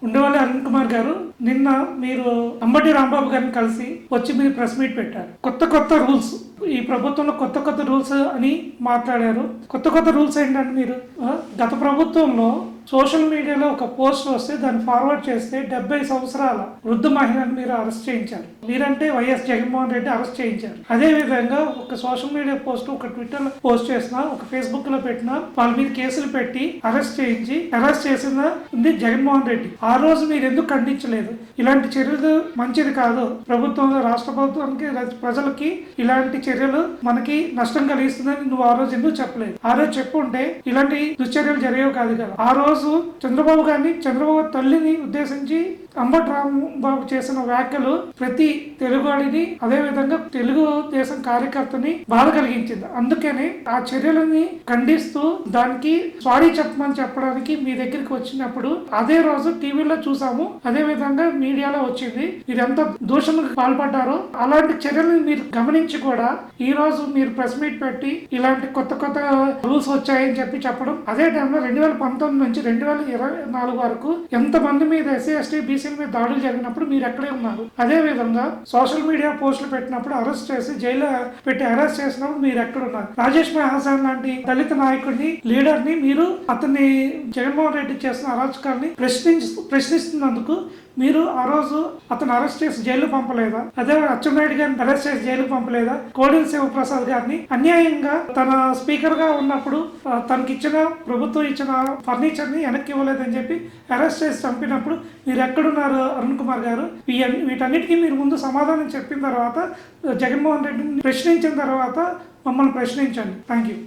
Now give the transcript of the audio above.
ఉండవల్లి అరుణ్ కుమార్ గారు, నిన్న మీరు అంబటి రాంబాబు గారిని కలిసి వచ్చి మీరు ప్రెస్ మీట్ పెట్టారు. కొత్త రూల్స్, ఈ ప్రభుత్వంలో కొత్త రూల్స్ అని మాట్లాడారు. కొత్త రూల్స్ ఏంటంటే, మీరు గత ప్రభుత్వంలో సోషల్ మీడియాలో ఒక పోస్ట్ వస్తే దాన్ని ఫార్వర్డ్ చేస్తే 70 సంవత్సరాల వృద్ధ మహిళను మీరు అరెస్ట్ చేయించారు. మీరంటే వైఎస్ జగన్మోహన్ రెడ్డి అరెస్ట్ చేయించారు. అదే విధంగా ఒక సోషల్ మీడియా పోస్ట్, ఒక ట్విట్టర్ లో పోస్ట్ చేసినా, ఒక ఫేస్బుక్ లో పెట్టినా వాళ్ళ మీద కేసులు పెట్టి అరెస్ట్ చేసిన జగన్మోహన్ రెడ్డి. ఆ రోజు మీరు ఎందుకు ఖండించలేదు? ఇలాంటి చర్యలు మంచిది కాదు, ప్రభుత్వంలో రాష్ట్ర ప్రభుత్వానికి ప్రజలకి ఇలాంటి చర్యలు మనకి నష్టం కలిగిస్తుందని నువ్వు ఆ రోజు ఎందుకు చెప్పలేదు? ఆ రోజు చెప్పుంటే ఇలాంటి దుశ్చర్యలు జరిగేవి కాదు కదా. ఆ రోజు చంద్రబాబు గారిని, చంద్రబాబు తల్లిని ఉద్దేశించి అంబటి రాంబాబు చేసిన వ్యాఖ్యలు ప్రతి తెలుగువాడిని, అదే విధంగా తెలుగు దేశం కార్యకర్తని బాధ కలిగించింది. అందుకనే ఆ చర్యలని ఖండిస్తూ దానికి సారీ చెప్పడానికి మీ దగ్గరికి వచ్చినప్పుడు అదే రోజు టీవీలో చూసాము, అదే విధంగా మీడియాలో వచ్చింది. మీరు ఎంత దూషణకు పాల్పడ్డారో అలాంటి చర్యలను మీరు గమనించి కూడా ఈ రోజు మీరు ప్రెస్ మీట్ పెట్టి ఇలాంటి కొత్త రూల్స్ వచ్చాయని చెప్పడం. అదే టైంలో 2019 నుంచి 2024 వరకు ఎంతమంది మీద ఎస్సీ ఎస్టీ బీసీల మీద దాడులు జరిగినప్పుడు మీరు ఎక్కడే ఉన్నారు? అదే విధంగా సోషల్ మీడియా పోస్టులు పెట్టినప్పుడు అరెస్ట్ చేసి జైల్లో పెట్టి అరెస్ట్ చేసినప్పుడు మీరు ఎక్కడున్నారు? రాజేష్ హాసన్ లాంటి దళిత నాయకుడిని, లీడర్ ని మీరు అతన్ని జగన్మోహన్ రెడ్డి చేసిన అరాచకాన్ని ప్రశ్నిస్తున్నందుకు మీరు ఆ రోజు అతను అరెస్ట్ చేసి జైలు పంపలేదా? అదే అచ్చెన్నాయుడు గారిని అరెస్ట్ చేసి జైలు పంపలేదా? కోడెల శివప్రసాద్ గారిని అన్యాయంగా తన స్పీకర్ గా ఉన్నప్పుడు తనకిచ్చిన ప్రభుత్వం ఇచ్చిన ఫర్నిచర్ ని వెనక్కి ఇవ్వలేదని చెప్పి అరెస్ట్ చేసి చంపినప్పుడు మీరు ఎక్కడున్నారు అరుణ్ కుమార్ గారు? వీటన్నిటికీ మీరు ముందు సమాధానం చెప్పిన తర్వాత, జగన్మోహన్ రెడ్డిని ప్రశ్నించిన తర్వాత మమ్మల్ని ప్రశ్నించండి. Thank you.